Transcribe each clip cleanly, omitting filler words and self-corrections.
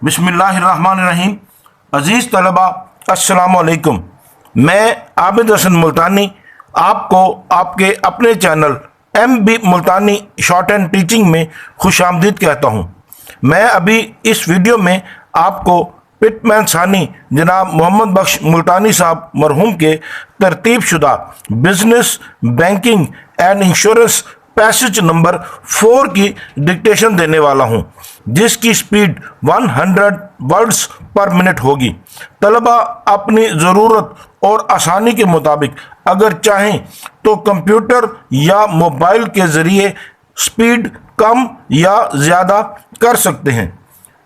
बिस्मिल्लाहिर्रहमानिर्रहीम। अजीज़ तलबा, अस्सलामु अलैकुम। मैं आबिद हसन मुल्तानी आपको आपके अपने channel MB Multani short and teaching में खुशामदीद कहता हूँ। मैं अभी इस वीडियो में आपको पिटमैन सानी जनाब मोहम्मद बख्श मुल्तानी साहब मरहूम के तरतीब शुदा business banking and insurance passage number 4 की डिक्टेशन देने वाला हूं, जिसकी स्पीड 100 वर्ड्स पर मिनट होगी। तलबा अपनी ज़रूरत और आसानी के मुताबिक अगर चाहें तो कंप्यूटर या मोबाइल के ज़रिए स्पीड कम या ज़्यादा कर सकते हैं।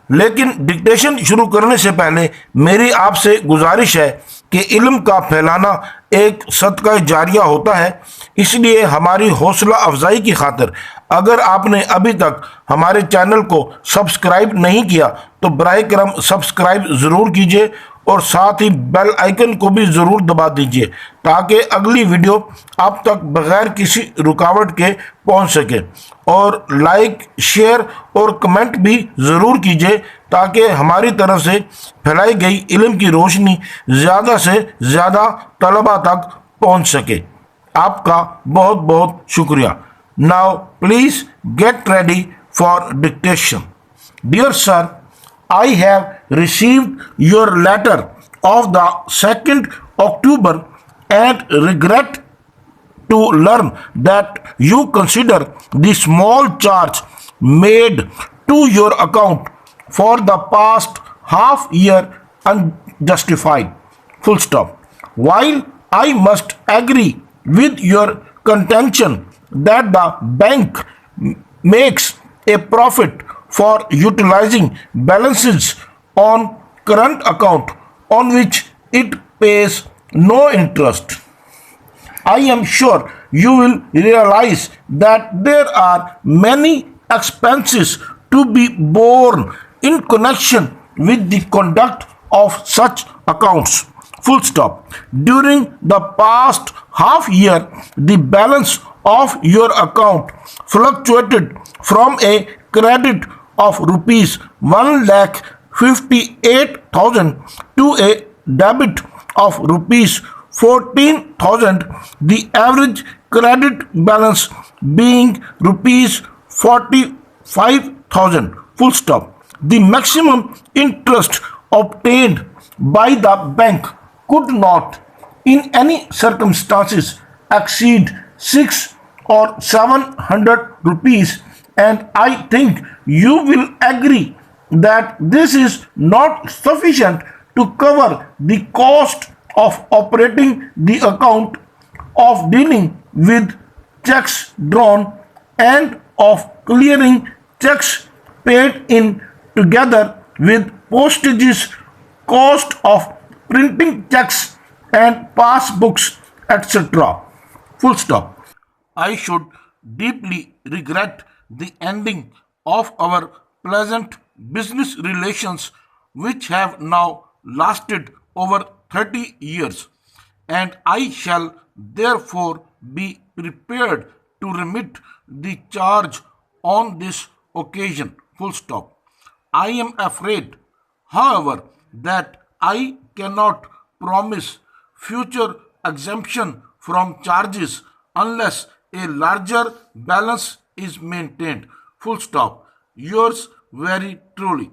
लेकिन डिक्टेशन शुरू करने से पहले मेरी आपसे गुजारिश है कि इल्म का फैलाना एक सदका जारिया होता है, इसलिए हमारी हौसला अफजाई की खातिर अगर आपने अभी तक हमारे चैनल को सब्सक्राइब नहीं किया तो बराए करम सब्सक्राइब ज़रूर कीजिए और साथ ही बेल आइकन को भी ज़रूर दबा दीजिए ताकि अगली वीडियो आप तक बगैर किसी रुकावट के पहुंच सके। और लाइक, शेयर और कमेंट भी ज़रूर कीजिए ताकि हमारी तरफ से फैलाई गई इल्म की रोशनी ज़्यादा से ज़्यादा तलबा तक पहुंच सके। आपका बहुत बहुत शुक्रिया। Now please get ready for dictation. Dear sir, I have received your letter of the 2nd October and regret to learn that you consider the small charge made to your account for the past half year unjustified. Full stop. While I must agree with your contention that the bank makes a profit for utilizing balances on current account on which it pays no interest, I am sure you will realize that there are many expenses to be borne in connection with the conduct of such accounts. Full stop. During the past half year, the balance of your account fluctuated from a credit of rupees 1,58,000 to a debit of rupees 14,000, the average credit balance being rupees 45,000. Full stop. The maximum interest obtained by the bank could not in any circumstances exceed 6 or 700 rupees, and I think you will agree that this is not sufficient to cover the cost of operating the account, of dealing with checks drawn, and of clearing checks paid in, together with postages, cost of printing checks and passbooks, etc. Full stop. I should deeply regret the ending of our pleasant business relations, which have now lasted over 30 years, and I shall therefore be prepared to remit the charge on this occasion. Full stop. I am afraid, however, that I cannot promise future exemption from charges unless a larger balance is maintained. Full stop. Yours very truly.